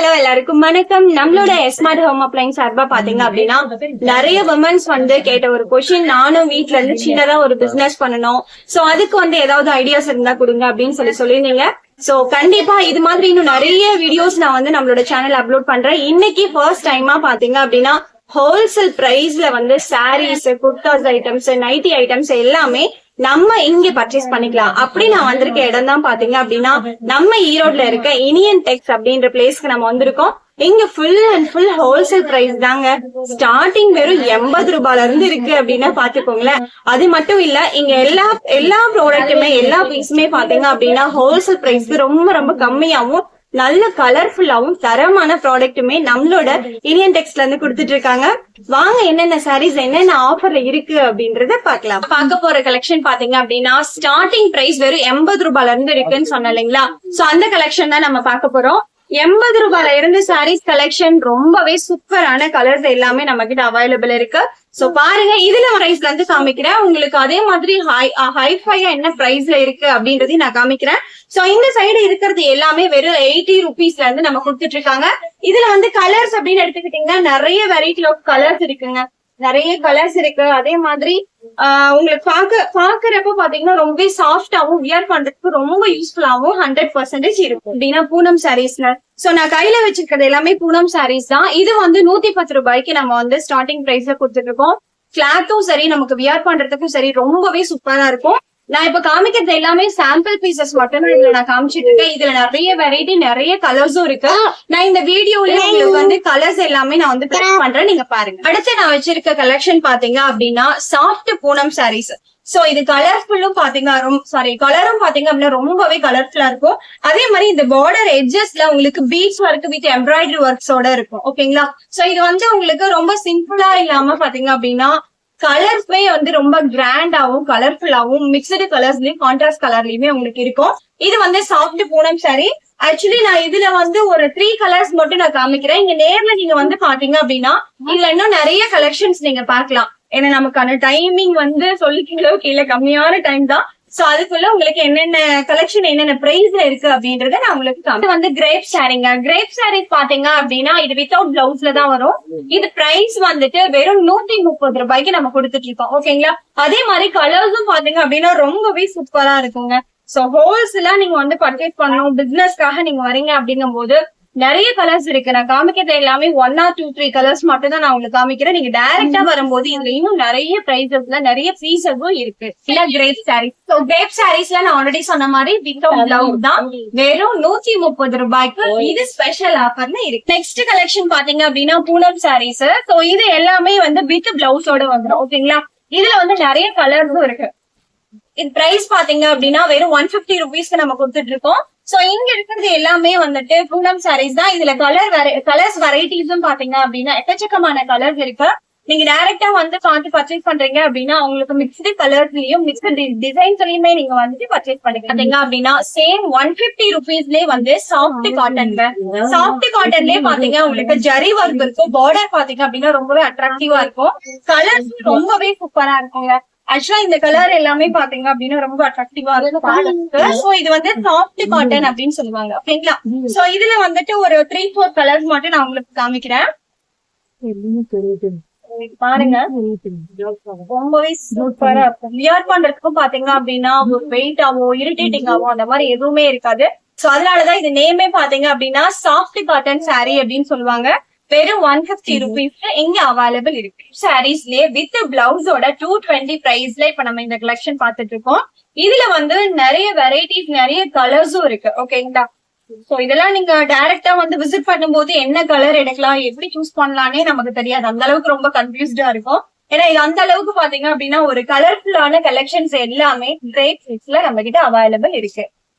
Hello எல்லாருக்கும் வணக்கம். நம்மளோட ஸ்மார்ட் ஹோம் அப்ளைன்ஸ் சார்பா பாத்தீங்க அப்படின்னா நிறைய விமன்ஸ் கேட்ட ஒரு கொஸ்டின், நானும் வீட்ல இருந்து சின்னதா ஒரு பிசினஸ் பண்ணணும், சோ அதுக்கு ஏதாவது ஐடியாஸ் இருந்தா கொடுங்க அப்படின்னு சொல்லியிருந்தீங்க. சோ கண்டிப்பா இது மாதிரி இன்னும் நிறைய வீடியோஸ் நான் நம்மளோட சேனல் அப்லோட் பண்றேன். இன்னைக்கு ஃபர்ஸ்ட் டைமா பாத்தீங்க அப்படின்னா ஹோல்சேல் பிரைஸ்ல sarees, kurtas items, nighty items எல்லாமே நம்ம இங்க பர்ச்சேஸ் பண்ணிக்கலாம். அப்படி நான் வந்திருக்க இடம் தான் பாத்தீங்க அப்படின்னா நம்ம ஈரோட்ல இருக்க இனியன் டெக்ஸ் அப்படின்ற பிளேஸ்க்கு நம்ம வந்திருக்கோம். இங்க full and full wholesale price தாங்க. ஸ்டார்டிங் வெறும் 80 ரூபாயில இருந்து இருக்கு அப்படின்னா பாத்துக்கோங்களேன். அது மட்டும் இல்ல, இங்க எல்லா ப்ராடக்ட்டுமே எல்லா பீஸுமே பாத்தீங்க அப்படின்னா ஹோல்சேல் பிரைஸ்க்கு ரொம்ப ரொம்ப கம்மியாவும் நல்ல கலர்ஃபுல்லாவும் தரமான ப்ராடக்ட்டுமே நம்மளோட இந்தியன் டெக்ஸ்ட்ல இருந்து கொடுத்துட்டு இருக்காங்க. வாங்க என்னென்ன சாரீஸ் என்னென்ன ஆஃபர்ல இருக்கு அப்படின்றத பாக்கலாம். பார்க்க போற கலெக்ஷன் பாத்தீங்க அப்படின்னா ஸ்டார்டிங் பிரைஸ் வெறும் 80 ரூபாயில இருந்து இருக்குன்னு சொன்ன இல்லைங்களா? சோ அந்த கலெக்ஷன் தான் நம்ம பார்க்க போறோம். 80 ரூபாயில இருந்து சாரீஸ் கலெக்ஷன் ரொம்பவே சூப்பரான கலர்ஸ் எல்லாமே நம்ம கிட்ட அவைலபிள் இருக்கு. சோ பாருங்க, இதுல பிரைஸ்ல இருந்து காமிக்கிறேன் உங்களுக்கு. அதே மாதிரி ஹைஃபையா என்ன பிரைஸ்ல இருக்கு அப்படின்றதையும் நான் காமிக்கிறேன். சோ இந்த சைடு இருக்கிறது எல்லாமே வெறும் 80 ருபீஸ்ல இருந்து நம்ம கொடுத்துட்டு இருக்காங்க. இதுல கலர்ஸ் அப்படின்னு எடுத்துக்கிட்டீங்கன்னா நிறைய வெரைட்டி ஆஃப் கலர்ஸ் இருக்குங்க. நிறைய கலர்ஸ் இருக்கு. அதே மாதிரி உங்களுக்கு பாக்குறப்ப பாத்தீங்கன்னா ரொம்ப சாஃப்டாவும் வியர் பண்றதுக்கு ரொம்ப யூஸ்ஃபுல்லாவும் 100% இருக்கும் அப்படின்னா பூனம் சாரீஸ்ல. சோ நான் கையில வச்சிருக்கிறது எல்லாமே பூனம் சாரீஸ் தான். இது 110 ரூபாய்க்கு நம்ம ஸ்டார்டிங் பிரைஸ்ல கொடுத்துட்டு இருக்கோம். கிளாத்தும் சரி, நமக்கு வியர் பண்றதுக்கும் சரி ரொம்பவே சூப்பரா இருக்கும். நான் இப்ப காமிக்கிறது எல்லாமே சாம்பிள் பீசஸ் மட்டும் தான் இதுல நான் காமிச்சிட்டு இருக்கேன். இதுல நிறைய வெரைட்டி, நிறைய கலர்ஸும் இருக்கு. நான் இந்த வீடியோல உங்களுக்கு கலர்ஸ் எல்லாமே நான் பிளேஸ் பண்றேன், நீங்க பாருங்க. அடுத்து நான் வச்சிருக்க கலெக்ஷன் பாத்தீங்க அப்படின்னா சாஃப்ட் பூனம் சாரீஸ். சோ இது கலர்ஃபுல்லும் கலரும் பாத்தீங்க அப்படின்னா ரொம்பவே கலர்ஃபுல்லா இருக்கும். அதே மாதிரி இந்த பார்டர் எட்ஜஸ்ல உங்களுக்கு பீட்ஸ் ஒர்க் வித் எம்ப்ராய்டரி ஒர்க்ஸோட இருக்கும். ஓகேங்களா? சோ இது உங்களுக்கு ரொம்ப சிம்பிளா இல்லாம பாத்தீங்க அப்படின்னா கலர்ஸ்மே ரொம்ப கிராண்டாவும் கலர்ஃபுல்லாவும் மிக்சடு கலர்ஸ்லயும் கான்ட்ராஸ்ட் கலர்லயுமே உங்களுக்கு இருக்கும். இது சாஃப்ட் பூனம் சாரி. ஆக்சுவலி நான் இதுல ஒரு 3 கலர்ஸ் மட்டும் நான் காமிக்கிறேன். இங்க நேர்ல நீங்க பாத்தீங்க அப்படின்னா இதுல இன்னும் நிறைய கலெக்ஷன்ஸ் நீங்க பாக்கலாம். ஏன்னா நமக்கான டைமிங் சொல்லிக்கிங்களோ கீழே கம்மியான டைம் தான். சோ அதுக்குள்ள உங்களுக்கு என்னென்ன கலெக்ஷன் என்னென்ன பிரைஸ்ல இருக்கு அப்படின்றத நான் உங்களுக்கு கிரேப் சாரிங்க. கிரேப் சாரீஸ் பாத்தீங்க அப்படின்னா இது வித்தவுட் பிளவுஸ்ல தான் வரும். இது பிரைஸ் வெறும் 130 ரூபாய்க்கு நம்ம கொடுத்துட்டு இருக்கோம். ஓகேங்களா? அதே மாதிரி கலர்ஸும் பாத்தீங்க அப்படின்னா ரொம்பவே சூப்பரா இருக்குங்க. சோ ஹோல்சேலா நீங்க பர்ச்சேஸ் பண்ணணும், பிசினஸ்க்காக நீங்க வரீங்க அப்படிங்கும் போது நிறைய கலர்ஸ் இருக்கு. நான் காமிக்கிறது எல்லாமே 1 or 2, 3 கலர்ஸ் மட்டும் தான் நான் உங்களுக்கு காமிக்கிறேன். நீங்க டைரக்டா வரும்போது இதுல இன்னும் நிறைய பிரைசஸ்ல நிறைய பீசஸும் இருக்கு. இல்ல கிரேப் சாரீஸ். சோ கிரேப் சாரீஸ்ல நான் ஆல்ரெடி சொன்ன மாதிரி வித்தவுட் பிளவுஸ் தான் வெறும் 130 ரூபாய்க்கு இது ஸ்பெஷல் ஆஃபர்ல இருக்கு. நெக்ஸ்ட் கலெக்ஷன் பாத்தீங்க அப்படின்னா பூனம் சாரீஸ். சோ இது எல்லாமே வித் பிளவுஸோட வந்துடும். ஓகேங்களா? இதுல நிறைய கலர்ஸும் இருக்கு. இது பிரைஸ் பாத்தீங்க அப்படின்னா வெறும் 150 ருபீஸ்க்கு நம்ம கொடுத்துட்டு இருக்கோம். சோ இங்க இருக்கிறது எல்லாமே பூனம் சாரீஸ் தான். இதுல கலர்ஸ் வெரைட்டிஸும் பாத்தீங்க அப்படின்னா எக்கச்சக்கமான கலர்ஸ் இருக்கு. நீங்க டைரக்டா பார்த்து பர்ச்சேஸ் பண்றீங்க அப்படின்னா உங்களுக்கு மிக்ஸ்டு கலர்ஸ்லயும் மிக்ஸ்டு டிசைன்ஸ்லயுமே நீங்க பர்ச்சேஸ் பண்ணிக்கலாம் அப்படின்னா சேம் 150 ருபீஸ்லயே சாஃப்ட் காட்டன். சாஃப்ட் காட்டன்லயே பாத்தீங்க உங்களுக்கு ஜரி ஒர்க் இருக்கும். பார்டர் பாத்தீங்க அப்படின்னா ரொம்பவே அட்ராக்டிவா இருக்கும். கலர்ஸ் ரொம்பவே சூப்பரா இருக்குங்க. ஆக்சுவலா இந்த கலர் எல்லாமே பாத்தீங்க அப்படின்னா ரொம்ப அட்ராக்டிவா இருக்கும். சோ இது சாஃப்ட் காட்டன் அப்படின்னு சொல்லுவாங்க. ஓகேங்களா? சோ இதுல ஒரு 3-4 கலர்ஸ் மட்டும் நான் உங்களுக்கு காமிக்கிறேன். பாருங்க, ரொம்பவே சூப்பரா இருக்கும். வியர் பண்றதுக்கும் பாத்தீங்க அப்படின்னா ஒரு வெயிட்டாவோ இரிட்டேட்டிங்காவோ அந்த மாதிரி எதுவுமே இருக்காது. சோ அதனாலதான் இது நேமே பாத்தீங்க அப்படின்னா சாஃப்ட் காட்டன் சாரி அப்படின்னு சொல்லுவாங்க. வெறும் 150 ருபீஸ்ல இங்க அவைலபிள் இருக்கு. சாரீஸ்லயே வித் பிளவுஸோட 220 பிரைஸ்ல இப்ப நம்ம இந்த கலெக்ஷன் பாத்துட்டு இருக்கோம். இதுல நிறைய வெரைட்டிஸ், நிறைய கலர்ஸும் இருக்கு. ஓகேங்களா? சோ இதெல்லாம் நீங்க டைரக்டா விசிட் பண்ணும்போது என்ன கலர் எடுக்கலாம், எப்படி சூஸ் பண்ணலாம்னே நமக்கு தெரியாது. அந்த அளவுக்கு ரொம்ப கன்ஃபியூஸ்டா இருக்கும். ஏன்னா இது அந்த அளவுக்கு பாத்தீங்க அப்படின்னா ஒரு கலர்ஃபுல்லான கலெக்ஷன்ஸ் எல்லாமே கிரேட் ரேட்ஸ்ல நம்ம கிட்ட அவைலபிள் இருக்கு.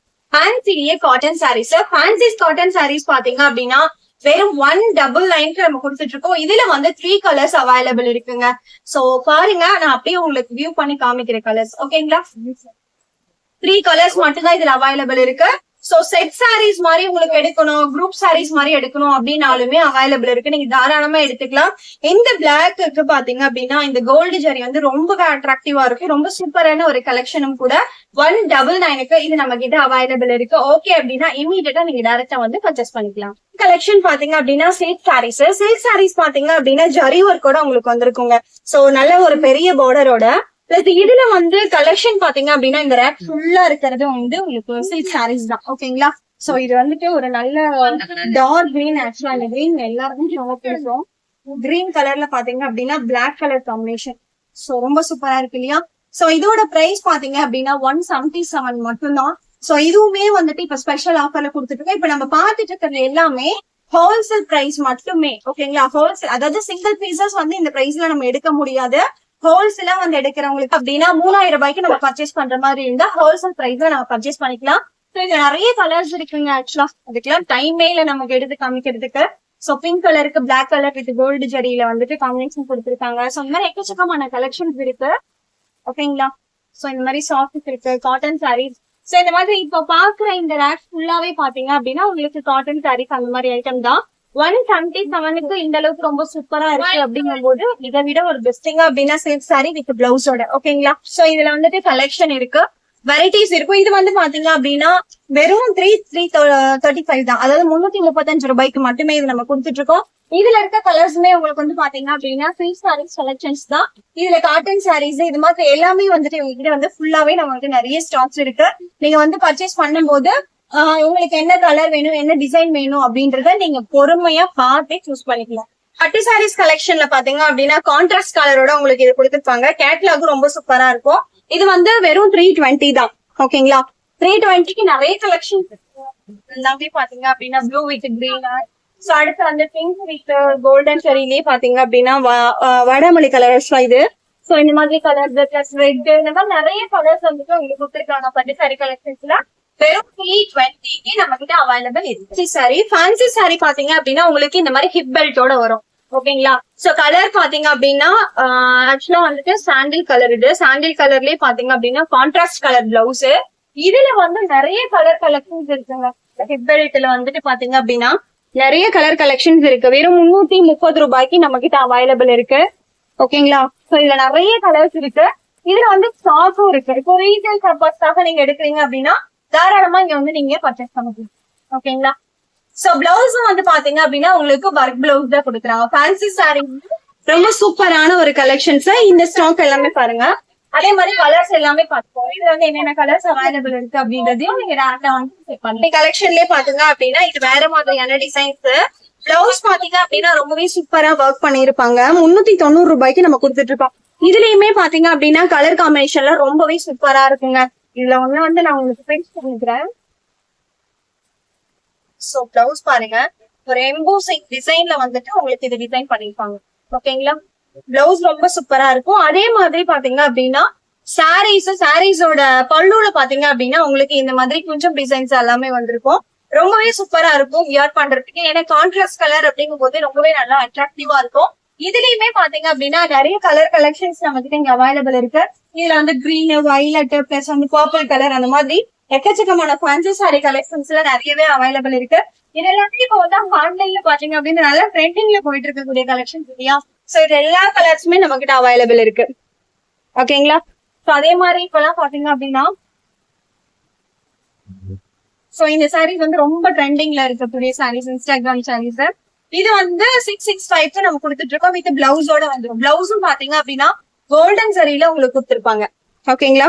ஃபேன்சிலேயே cotton saris. Fancies cotton saris பாத்தீங்க அப்படின்னா வெறும் 199 நம்ம கொடுத்துட்டு இருக்கோம். இதுல 3 கலர்ஸ் அவைலபிள் இருக்குங்க. சோ பாருங்க, நான் அப்படியே உங்களுக்கு வியூ பண்ணி காமிக்கிறேன் கலர்ஸ். ஓகேங்களா? 3 கலர்ஸ் மட்டும் தான் இதுல அவைலபிள் இருக்கு. சோ செட் சாரீஸ் மாதிரி உங்களுக்கு எடுக்கணும், குரூப் சாரீஸ் மாதிரி எடுக்கணும் அப்படின்னாலுமே அவைலபிள் இருக்கு. நீங்க தாராளமா எடுத்துக்கலாம். இந்த பிளாக்கு பாத்தீங்க அப்படின்னா இந்த கோல்டு ஜரி வந்து ரொம்ப அட்ராக்டிவா இருக்கு. ரொம்ப சூப்பரான ஒரு கலெக்ஷனும் கூட. 199 இது நம்ம கிட்ட அவைலபிள் இருக்கு. ஓகே அப்படின்னா இமீடியட்டா நீங்க டைரக்டா வந்து பர்ச்சேஸ் பண்ணிக்கலாம். கலெக்ஷன் பாத்தீங்க அப்படின்னா சில்க் சாரீஸ் பாத்தீங்க அப்படின்னா ஜரி ஒர்க்கோட உங்களுக்கு வந்திருக்குங்க. சோ நல்ல ஒரு பெரிய பார்டரோட. பிளஸ் இதுல வந்து கலெக்ஷன் பாத்தீங்க அப்படின்னா இந்த ரேக் ஃபுல்லா இருக்கிறது வந்து உங்களுக்கு சில்க் சாரீஸ் தான். ஓகேங்களா? சோ இது வந்துட்டு ஒரு நல்ல டார்க் கிரீன். ஆக்சுவலா இந்த கிரீன் எல்லாருக்கும் ரொம்ப பிடிக்கும். கிரீன் கலர்ல பாத்தீங்க அப்படின்னா பிளாக் கலர் காம்பினேஷன். சோ ரொம்ப சூப்பரா இருக்கு இல்லையா? சோ இதோட பிரைஸ் பாத்தீங்க அப்படின்னா 177 மட்டும்தான். சோ இதுவுமே வந்துட்டு இப்ப ஸ்பெஷல் ஆஃபர்ல கொடுத்துட்டு இருக்கோம். இப்ப நம்ம பாத்துட்டு இருக்கிறது எல்லாமே ஹோல்சேல் பிரைஸ் மட்டுமே. ஓகேங்களா? ஹோல்சேல் அதாவது சிங்கிள் பீசஸ் வந்து இந்த பிரைஸ்ல நம்ம எடுக்க முடியாது. ஹோல்சேலா வந்து எடுக்கிறவங்களுக்கு அப்படின்னா 3000 ரூபாய்க்கு நம்ம பர்ச்சேஸ் பண்ற மாதிரி இருந்தா ஹோல்சேல் பிரைஸ்ல நம்ம பர்ச்சேஸ் பண்ணிக்கலாம். சோ இது நிறைய கலர்ஸ் இருக்குங்க. ஆக்சுவலா அதுக்கெல்லாம் டைமே இல்ல நமக்கு எடுத்து காமிக்கிறதுக்கு. சோ பிங்க் கலருக்கு பிளாக் கலர் வித் கோல்டு ஜரியில வந்துட்டு காம்பினேஷன் கொடுத்துருக்காங்க. சோ இந்த மாதிரி எக்கச்சக்கமான கலெக்ஷன்ஸ் இருக்கு. ஓகேங்களா? சோ இந்த மாதிரி சாஃப்ட் இருக்கு, காட்டன் சாரீஸ். சோ இந்த மாதிரி இப்ப பாக்குற இந்த ரேக் ஃபுல்லாவே பாத்தீங்க அப்படின்னா உங்களுக்கு காட்டன் சாரீஸ் அந்த மாதிரி ஐட்டம் தான். 177க்கு இந்த அளவுக்கு ரொம்ப சூப்பரா இருக்கு. அப்படிங்கும் போது இதை விட ஒரு பெஸ்டிங்கா அப்படின்னா சில்க் சாரி வித் பிளவுஸோட. ஓகேங்களா? சோ இதுல வந்துட்டு கலெக்ஷன் இருக்கு, வெரைட்டிஸ் இருக்கும். இது வந்து பாத்தீங்க அப்படின்னா வெறும் 335 தான். அதாவது 335 ரூபாய்க்கு மட்டுமே இது நம்ம கொடுத்துட்டு இருக்கோம். இதுல இருக்க கலர்ஸுமே உங்களுக்கு வந்து பாத்தீங்க அப்படின்னா சில்க் சாரீஸ் கலெக்ஷன்ஸ் தான். இதுல காட்டன் சாரீஸ் இது மாதிரி எல்லாமே வந்துட்டு உங்ககிட்ட வந்து ஃபுல்லாவே நம்ம வந்து நிறைய ஸ்டாக்ஸ் இருக்கு. நீங்க வந்து பர்ச்சேஸ் பண்ணும்போது உங்களுக்கு என்ன கலர் வேணும், என்ன டிசைன் வேணும் அப்படின்றத நீங்க பொறுமையா பார்த்து சூஸ் பண்ணிக்கலாம். பட்டு சாரீஸ் கலெக்ஷன்ல பாத்தீங்க அப்படின்னா கான்ட்ராஸ்ட் கலரோட உங்களுக்கு இது கொடுத்துருப்பாங்க. கேட்லாகும் ரொம்ப சூப்பரா இருக்கும். இது வந்து வெறும் 320 தான். ஓகேங்களா? 320க்கு நிறைய கலெக்ஷன் எல்லாமே பாத்தீங்க அப்படின்னா ப்ளூ வித் கிரீன். சோ அடுத்து வந்து பிங்க் வித் கோல்டன் சரியிலேயே பாத்தீங்க அப்படின்னா வடமொழி கலர்ஸ் இது. சோ இந்த மாதிரி கலர் பிளஸ் ரெட் இந்த மாதிரி நிறைய கலர்ஸ் வந்துட்டு உங்களுக்கு கொடுத்துருக்காங்க பட்டு சாரி கலெக்ஷன்ஸ்ல. வெறும் 320க்கு நம்ம கிட்ட அவைலபிள் இருக்கு. சாரி ஃபேன்சி சாரி பாத்தீங்க அப்படின்னா உங்களுக்கு இந்த மாதிரி ஹிப் பெல்ட்டோட வரும். ஓகேங்களா? சோ கலர் பாத்தீங்க அப்படின்னா ஆக்சுவலா வந்துட்டு சாண்டில் கலர். இது சாண்டில் கலர்லயே பாத்தீங்க அப்படின்னா கான்ட்ராஸ்ட் கலர் பிளவுஸ். இதுல வந்து நிறைய கலர் கலெக்ஷன்ஸ் இருக்குங்க. ஹிப் பெல்ட்ல வந்துட்டு பாத்தீங்க அப்படின்னா நிறைய கலர் கலெக்ஷன்ஸ் இருக்கு. வெறும் 330 ரூபாய்க்கு நம்ம கிட்ட அவைலபிள் இருக்கு. ஓகேங்களா? சோ இதுல நிறைய கலர்ஸ் இருக்கு. இதுல வந்து ஸ்டாக்கும் இருக்கு. இப்போ ரீட்டைல் பர்பஸ்க்காக நீங்க எடுக்கிறீங்க அப்படின்னா தாராளமா இங்க வந்து நீங்க பர்ச்சேஸ் பண்ணிக்கலாம். ஓகேங்களா? சோ பிளவுஸும் வந்து பாத்தீங்க அப்படின்னா உங்களுக்கு ஒர்க் பிளவுஸ் தான் கொடுக்குறாங்க. ஃபேன்சி சாரி ரொம்ப சூப்பரான ஒரு கலெக்ஷன்ஸ். இந்த ஸ்டாக் எல்லாமே பாருங்க. அதே மாதிரி கலர்ஸ் எல்லாமே பாத்துக்கோங்க. இதுல வந்து என்னென்ன கலர்ஸ் அவைலபிள் இருக்கு அப்படின்றதையும் நீங்க டேரக்டா வந்து செக் பண்ணுங்க. கலெக்ஷன்லயே பாத்தீங்க அப்படின்னா இது வேற மாதிரியான டிசைன்ஸ். பிளவுஸ் பாத்தீங்க அப்படின்னா ரொம்பவே சூப்பரா ஒர்க் பண்ணிருப்பாங்க. 390 ரூபாய்க்கு நம்ம கொடுத்துட்டு இருக்கோம். இதுலயுமே பாத்தீங்க அப்படின்னா கலர் காம்பினேஷன்ல ரொம்பவே சூப்பரா இருக்குங்க. இதுல வந்து நான் உங்களுக்கு பிரிண்ட் பண்ணிக்கிறேன். சோ பிளவுஸ் பாருங்க, ஒரு எம்போசிங் டிசைன்ல வந்துட்டு உங்களுக்கு இது டிசைன் பண்ணிருப்பாங்க. ஓகேங்களா? பிளவுஸ் ரொம்ப சூப்பரா இருக்கும். அதே மாதிரி பாத்தீங்க அப்படின்னா சாரீஸோட பல்லுல பாத்தீங்க அப்படின்னா உங்களுக்கு இந்த மாதிரி கொஞ்சம் டிசைன்ஸ் எல்லாமே வந்திருக்கும். ரொம்பவே சூப்பரா இருக்கும் வியர் பண்றதுக்கு. ஏன்னா கான்ட்ராஸ்ட் கலர் அப்படிங்கும் போது ரொம்பவே நல்லா அட்ராக்டிவா இருக்கும். இதுலயுமே பாத்தீங்க அப்படின்னா நிறைய கலர் கலெக்ஷன்ஸ் நம்ம கிட்ட இங்க அவைலபிள் இருக்கு. இதுல வந்து கிரீன், வயலட் பிளஸ் வந்து பர்பிள் கலர் அந்த மாதிரி எக்கச்சக்கமான ஃபேன்சி சாரி கலெக்ஷன்ஸ்ல நிறையவே அவைலபிள் இருக்கு. இது எல்லாத்தையும் இப்போ வந்து ஆன்லைன்ல பாத்தீங்க அப்படின்னு நல்லா ட்ரெண்டிங்ல போயிட்டு இருக்கக்கூடிய கலெக்ஷன்ஸ் இல்லையா? சோ இது எல்லா கலர்ஸுமே நம்ம கிட்ட அவைலபிள் இருக்கு. ஓகேங்களா? சோ அதே மாதிரி இப்பெல்லாம் பாத்தீங்க அப்படின்னா சோ இந்த சாரீஸ் வந்து ரொம்ப ட்ரெண்டிங்ல இருக்கக்கூடிய சாரீஸ், இன்ஸ்டாகிராம் சாரீஸ். இது வந்து 665 நம்ம கொடுத்துட்டு இருக்கோம். வித் பிளவுஸோட வந்துடும். பிளவுஸும் பாத்தீங்க அப்படின்னா கோல்டன் ஜரியில உங்களுக்கு கொடுத்துருப்பாங்க. ஓகேங்களா?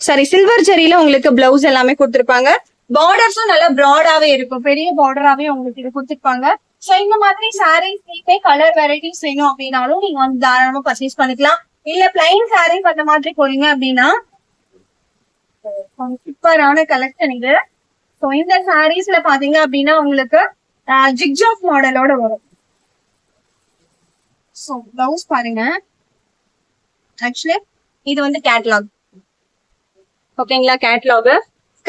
சாரி சில்வர் ஜரியில உங்களுக்கு பிளவுஸ் எல்லாமே கொடுத்துருப்பாங்க. பார்டர்ஸும் நல்லா ப்ராடாவே இருக்கும். பெரிய பார்டராவே உங்களுக்கு இது கொடுத்துருப்பாங்க. சோ இந்த மாதிரி சாரீஸ் கலர் வெரைட்டிஸ் வேணும் அப்படின்னாலும் நீங்க வந்து தாராளமா பர்ச்சேஸ் பண்ணிக்கலாம். இல்ல பிளைன் சாரீஸ் அந்த மாதிரி போறீங்க அப்படின்னா சூப்பரான கலெக்ஷன் இது. சோ இந்த சாரீஸ்ல பாத்தீங்க அப்படின்னா உங்களுக்கு ஜிக்ஜாக் மாடலோட வரும். சோ பிளவுஸ் பாருங்க. ஆக்சுவலி இது வந்து கேட்லாக். ஓகேங்களா? கேட்லாக்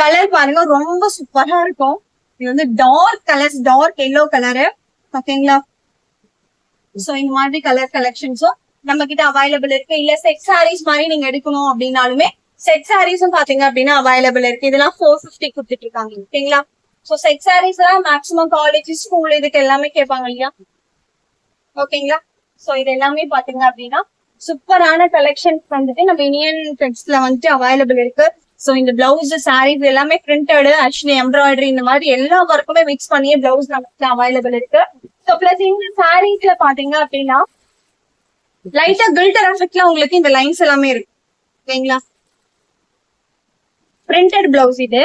கலர் பாருங்க ரொம்ப சூப்பரா இருக்கும். இது வந்து dark colours, dark yellow colour. ஓகேங்களா? சோ இந்த மாதிரி கலர் கலெக்ஷன்ஸும் நம்ம கிட்ட அவைலபிள் இருக்கு. இல்ல செட் சாரீஸ் மாதிரி நீங்க எடுக்கணும் அப்படின்னாலுமே செட் சாரீஸும் பாத்தீங்க அப்படின்னா அவைலபிள் இருக்கு. இதெல்லாம் 450 கொடுத்துட்டு இருக்காங்க. ஓகேங்களா? சோ செட் சாரீஸ் எல்லாம் மேக்ஸிமம் காலேஜ், ஸ்கூல் இதுக்கு எல்லாமே கேட்பாங்க இல்லையா? ஓகேங்களா? சோ இது எல்லாமே பாத்தீங்க அப்படின்னா சூப்பரான கலெக்ஷன்ஸ் வந்துட்டு நம்ம இந்தியன் டெக்ஸ்ட்ல வந்துட்டு அவைலபிள் இருக்கு. சோ இந்த பிளவுஸ், சாரீஸ் எல்லாமே பிரிண்டட், ஆக்சுவலி எம்ப்ராய்டரி இந்த மாதிரி எல்லா ஒர்க்குமே மிக்ஸ் பண்ணியே பிளவுஸ் நமக்கு அவைலபிள் இருக்கு. சோ பிளஸ் இந்த சாரீஸ்ல பாத்தீங்க அப்படின்னா லைட்டா கில்டர் எஃபெக்ட்ல உங்களுக்கு இந்த லைன்ஸ் எல்லாமே இருக்கு. ஓகேங்களா? பிரிண்டட் பிளவுஸ் இது.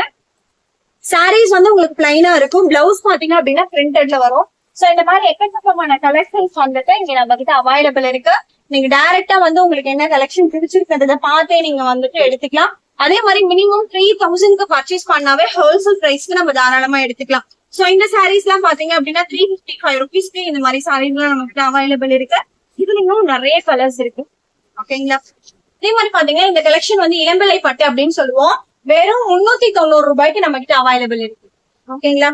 சாரீஸ் வந்து உங்களுக்கு பிளைனா இருக்கும், பிளவுஸ் பாத்தீங்க அப்படின்னா பிரிண்டட்ல வரும். சோ இந்த மாதிரி எக்கச்சக்கமான கலெக்ஷன்ஸ் வந்துட்டு இங்க நம்ம கிட்ட அவைலபிள் இருக்கு. நீங்க டைரக்டா வந்து உங்களுக்கு என்ன கலெக்ஷன் பிடிச்சிருக்கிறத பார்த்தே நீங்க வந்துட்டு எடுத்துக்கலாம். அதே மாதிரி மினிமம் 3000க்கு பர்ச்சேஸ் பண்ணாவே ஹோல்சேல் பிரைஸ்க்கு நம்ம தாராளமா எடுத்துக்கலாம். சோ இந்த சாரீஸ் எல்லாம் பாத்தீங்க அப்படின்னா 355 ருபீஸ்க்கு இந்த மாதிரி சாரீஸ் எல்லாம் நம்ம கிட்ட அவைலபிள் இருக்கு. இதுலயும் நிறைய கலர்ஸ் இருக்கு. ஓகேங்களா? அதே மாதிரி பாத்தீங்கன்னா இந்த கலெக்ஷன் வந்து இளம்பிள்ளை பட்டு அப்படின்னு சொல்லுவோம். வெறும் 390 ரூபாய்க்கு நம்ம கிட்ட அவைலபிள் இருக்கு. ஓகேங்களா?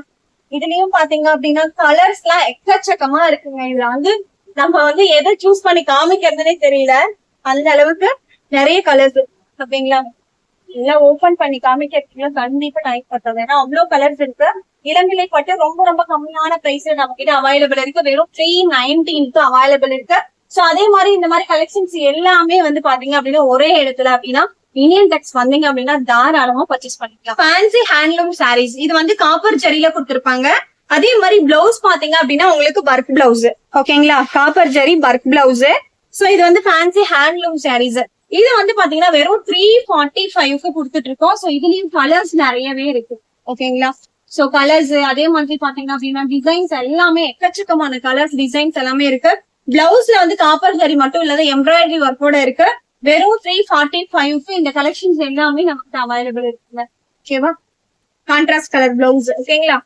இதுலயும் பாத்தீங்க அப்படின்னா கலர்ஸ் எல்லாம் எக்கச்சக்கமா இருக்குங்க. இதுல வந்து நம்ம வந்து எதை சூஸ் பண்ணி காமிக்கிறதுனே தெரியல, அந்த அளவுக்கு நிறைய கலர்ஸ். ஓகேங்களா? எல்லாம் ஓபன் பண்ணி காமிக்கிறதுல கண்டிப்பா டைம் பத்தாது, ஏன்னா அவ்வளவு கலர்ஸ் இருக்கு. இளம்பிள்ளை பட்டு ரொம்ப ரொம்ப கம்மியான பிரைஸ்ல நம்ம கிட்ட அவைலபிள் இருக்கு. வெறும் 319க்கு அவைலபிள் இருக்கு. சோ அதே மாதிரி இந்த மாதிரி கலெக்ஷன்ஸ் எல்லாமே வந்து பாத்தீங்க அப்படின்னா ஒரே இடத்துல அப்படின்னா இந்தியன் டெக்ஸ் வந்தீங்க அப்படின்னா தாராளமா பர்ச்சேஸ் பண்ணிக்கலாம். ஃபேன்சி ஹேண்ட்லூம் சாரீஸ், இது வந்து காப்பர் ஜரியில கொடுத்திருப்பாங்க. அதே மாதிரி பிளவுஸ் பாத்தீங்க அப்படின்னா உங்களுக்கு பர்க் பிளவுஸ். ஓகேங்களா? Copper zari work blouse. So இது வந்து ஃபேன்சி ஹேண்ட்லூம் சாரீஸ். இது வந்து பாத்தீங்கன்னா வெறும் 345க்கு கொடுத்துட்டு இருக்கோம். சோ இதுலயும் கலர்ஸ் நிறையவே இருக்கு. ஓகேங்களா? சோ கலர்ஸ் அதே மாதிரி பாத்தீங்கன்னா அப்படின்னா டிசைன்ஸ் எல்லாமே எக்கச்சக்கமான கலர்ஸ், டிசைன்ஸ் எல்லாமே இருக்கு. பிளவுஸ்ல வந்து காப்பர் ஜரி மட்டும் இல்லாத எம்ப்ராய்டரி ஒர்க்கோட இருக்கு. வெறும் 345க்கு இந்த கலெக்ஷன்ஸ் எல்லாமே நமக்கு அவைலபிள் இருக்குங்க. ஓகேவா? Contrast colour blouse. ஓகேங்களா?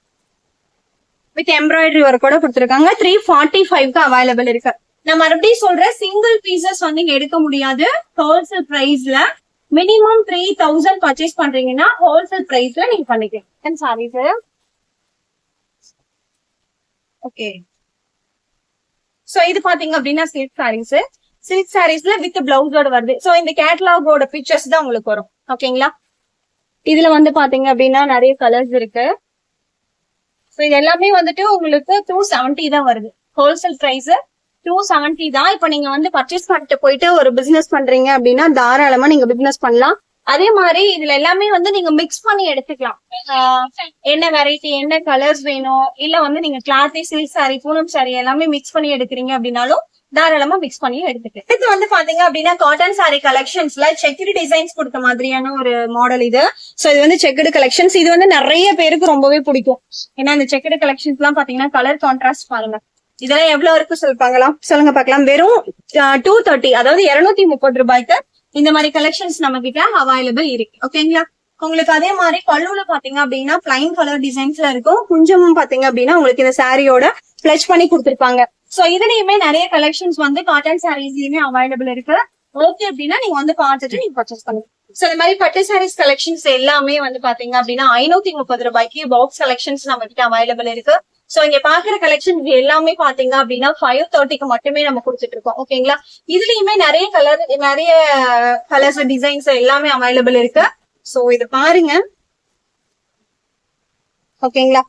வித் எம்ப்ராய்டரி ஒர்க்கோட கொடுத்துருக்காங்க. 345க்கு அவைலபிள் இருக்கு. நான் மறுபடியும் சொல்றேன், சிங்கிள் பீசஸ் வந்து இங்க எடுக்க முடியாது. ஹோல்சேல் பிரைஸ்ல மினிமம் 3000 பர்ச்சேஸ் பண்றீங்கன்னா ஹோல்சேல் பிரைஸ்ல நீங்க பண்ணிக்கலாம். Sorry sir. ஓகே. சோ இது பாத்தீங்க அப்படின்னா சில்க் சாரீஸ். சில்க் சாரீஸ்ல வித் பிளவுஸோட வருது. சோ இந்த கேட்டலாகோட பிக்சர்ஸ் தான் உங்களுக்கு வரும். ஓகேங்களா? இதுல வந்து பாத்தீங்க அப்படின்னா நிறைய கலர்ஸ் இருக்கு. சோ இது எல்லாமே வந்துட்டு உங்களுக்கு 270 தான் வருது. ஹோல்சேல் பிரைஸ் 270 தான். இப்ப நீங்க வந்து பர்ச்சேஸ் பண்ணிட்டு போயிட்டு ஒரு பிசினஸ் பண்றீங்க அப்படின்னா தாராளமா நீங்க பிசினஸ் பண்ணலாம். அதே மாதிரி இதுல எல்லாமே வந்து நீங்க மிக்ஸ் பண்ணி எடுத்துக்கலாம். என்ன வெரைட்டி, என்ன கலர்ஸ் வேணும், இல்ல வந்து நீங்க கிளாத்தி, சில்க் சாரி, பூனம் சாரி எல்லாமே மிக்ஸ் பண்ணி எடுக்கிறீங்க அப்படின்னாலும் தாராளமா மிக்ஸ் பண்ணி எடுத்துக்கலாம். இது வந்து பாத்தீங்க அப்படின்னா காட்டன் சாரி கலெக்ஷன்ஸ்ல செக்குடு டிசைன்ஸ் கொடுத்த மாதிரியான ஒரு மாடல் இது. சோ இது வந்து செக்குடு கலெக்ஷன்ஸ். இது வந்து நிறைய பேருக்கு ரொம்பவே பிடிக்கும். ஏன்னா இந்த செக்குடு கலெக்ஷன்ஸ் எல்லாம் பாத்தீங்கன்னா கலர் கான்ட்ராஸ்ட் பாருங்க. இதெல்லாம் எவ்வளவு இருக்கு சொல்லுங்க பாக்கலாம். வெறும் 230, அதாவது 230 ரூபாய்க்கு இந்த மாதிரி கலெக்ஷன்ஸ் நம்ம கிட்ட அவைலபிள் இருக்கு. ஓகேங்களா? உங்களுக்கு அதே மாதிரி பல்லுல பாத்தீங்க அப்படின்னா பிளைன் கலர் டிசைன்ஸ்ல இருக்கும். குஞ்சமும் பாத்தீங்க அப்படின்னா உங்களுக்கு இந்த சாரியோட பிளச் பண்ணி கொடுத்திருப்பாங்க. சோ இதுலயுமே நிறைய கலெக்ஷன்ஸ் வந்து காட்டன் சாரீஸ்லயுமே அவைலபிள் இருக்கு. ஓகே அப்படின்னா நீங்க வந்து பார்த்துட்டு நீங்க பர்ச்சேஸ் பண்ணுங்க. சோ இந்த மாதிரி பட்டு சாரீஸ் கலெக்ஷன்ஸ் எல்லாமே வந்து பாத்தீங்க அப்படின்னா 530 ரூபாய்க்கு பாக்ஸ் கலெக்ஷன்ஸ் நம்ம கிட்ட அவைலபிள் இருக்கு. சோ இங்க பாக்குற கலெக்ஷன்ஸ் எல்லாமே பாத்தீங்க அப்படின்னா 530க்கு மட்டுமே நம்ம கொடுத்துட்டு இருக்கோம். ஓகேங்களா? இதுலயுமே நிறைய கலர்ஸ் டிசைன்ஸ் எல்லாமே அவைலபிள் இருக்கு. சோ இது பாருங்க. ஓகேங்களா?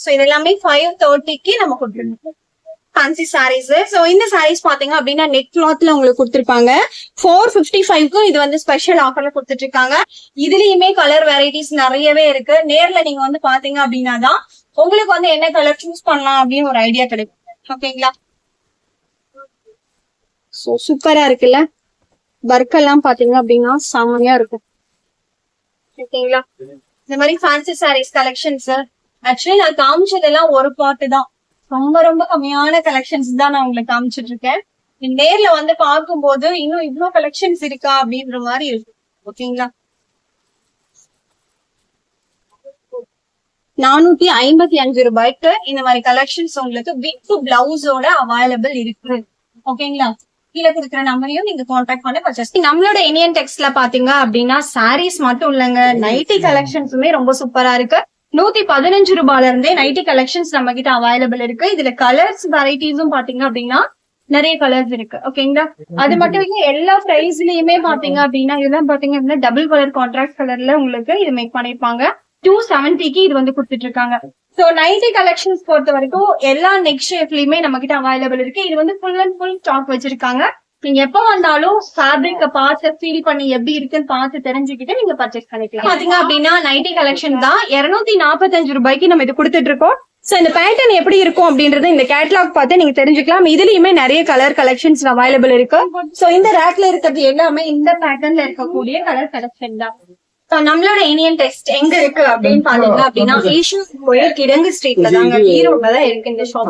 சோ இது எல்லாமே 530க்கு நம்ம கொடுத்துருக்கோம். ஃபேன்சி சாரீஸ். சோ இந்த சாரீஸ் பாத்தீங்க அப்படின்னா நெட் கிளாத்ல உங்களுக்கு கொடுத்திருப்பாங்க. 455க்கு இது வந்து ஸ்பெஷல் ஆஃபர்ல கொடுத்துட்டு இருக்காங்க. இதுலயுமே கலர் வெரைட்டிஸ் நிறையவே இருக்கு. நேர்ல நீங்க வந்து பாத்தீங்க அப்படின்னா தான் உங்களுக்கு வந்து என்ன கலர் சூஸ் பண்ணலாம் அப்படின்னு ஒரு ஐடியா கிடைக்கும். ஓகேங்களா? சோ சூப்பரா இருக்குல்ல. ஒர்க் எல்லாம் பாத்தீங்க அப்படின்னா செம்மையா இருக்கும். ஓகேங்களா? இந்த மாதிரி ஃபேன்சி சாரீஸ் கலெக்ஷன்ஸ் ஆக்சுவலி நான் காமிச்சதெல்லாம் ஒரு பார்ட் தான். ரொம்ப ரொம்ப கம்மியான கலெக்ஷன்ஸ் தான் நான் உங்களுக்கு காமிச்சிட்டு இருக்கேன். நேர்ல வந்து பார்க்கும்போது இன்னும் இவ்வளவு கலெக்ஷன்ஸ் இருக்கா அப்படின்ற மாதிரி இருக்கு. ஓகேங்களா? 455 ரூபாய்க்கு இந்த மாதிரி கலெக்ஷன்ஸ் உங்களுக்கு வித் பிளவுஸோட அவைலபிள் இருக்கு. ஓகேங்களா? கீழே கொடுக்குற நம்பரையும் நீங்க கான்டாக்ட் பண்ணி பர்ச்சேஸ். நம்மளோட இந்தியன் டெக்ஸ்ட்ல பாத்தீங்க அப்படின்னா சாரீஸ் மட்டும் இல்லங்க, நைட்டி கலெக்ஷன்ஸுமே ரொம்ப சூப்பரா இருக்கு. 115 ரூபாயில இருந்தே நைட்டி கலெக்ஷன்ஸ் நம்ம கிட்ட அவைலபிள் இருக்கு. இதுல கலர்ஸ் வெரைட்டிஸும் பாத்தீங்க அப்படின்னா நிறைய கலர்ஸ் இருக்கு ஓகேங்களா. அது மட்டும் இல்ல எல்லா பிரைஸ்லயுமே பாத்தீங்க அப்படின்னா இதெல்லாம் பாத்தீங்க அப்படின்னா டபுள் கலர் கான்ட்ராஸ்ட் கலர்ல உங்களுக்கு இது மேக் பண்ணிருப்பாங்க. 270க்கு இது வந்து கொடுத்துட்டு இருக்காங்க. சோ நைட்டி கலெக்ஷன்ஸ் பொறுத்த வரைக்கும் எல்லா நெக் ஷேப்லயுமே நம்ம கிட்ட அவைலபிள் இருக்கு. இது வந்து ஃபுல் அண்ட் ஃபுல் ஸ்டாக் வச்சிருக்காங்க. நீங்க எப்ப வந்தாலும் ஃபேப்ரிக்க பார்த்து ஃபீல் பண்ணி எப்படி இருக்குன்னு பார்த்து தெரிஞ்சுக்கிட்டு நீங்க பர்ச்சேஸ் பண்ணிக்கலாம். பாத்தீங்க அப்படின்னா நைட்டி கலெக்ஷன் தான் 245 ரூபாய்க்கு நம்ம இது கொடுத்துட்டு இருக்கோம். சோ இந்த பேட்டர்ன் எப்படி இருக்கும் அப்படின்றது இந்த கேட்டலாக் பார்த்து நீங்க தெரிஞ்சுக்கலாம். இதுலயுமே நிறைய கலர் கலெக்ஷன்ஸ் அவைலபிள் இருக்கு. சோ இந்த ரேக்ல இருக்கிறது எல்லாமே இந்த பேட்டர்ன்ல இருக்கக்கூடிய கலர் கலெக்ஷன் தான். நம்மளோட இந்தியன் டெக்ஸ்ட் எங்க இருக்கு அப்படின்னு பாத்தீங்க அப்படின்னா ஏஷியன் கோயில் கிடங்கு ஸ்ட்ரீட்ல தாங்க, ஈரோட்ல தான் இருக்கு இந்த ஷாப்.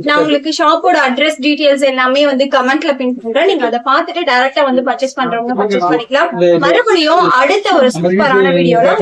நான் உங்களுக்கு ஷாப்போட அட்ரஸ் டீடைல்ஸ் எல்லாமே வந்து கமெண்ட்ல பின் பண்றேன். நீங்க அதை பார்த்துட்டு டைரக்டா வந்து பர்ச்சேஸ் பண்றவங்க பர்ச்சேஸ் பண்ணிக்கலாம். மறுபடியும் அடுத்த ஒரு சூப்பரான வீடியோல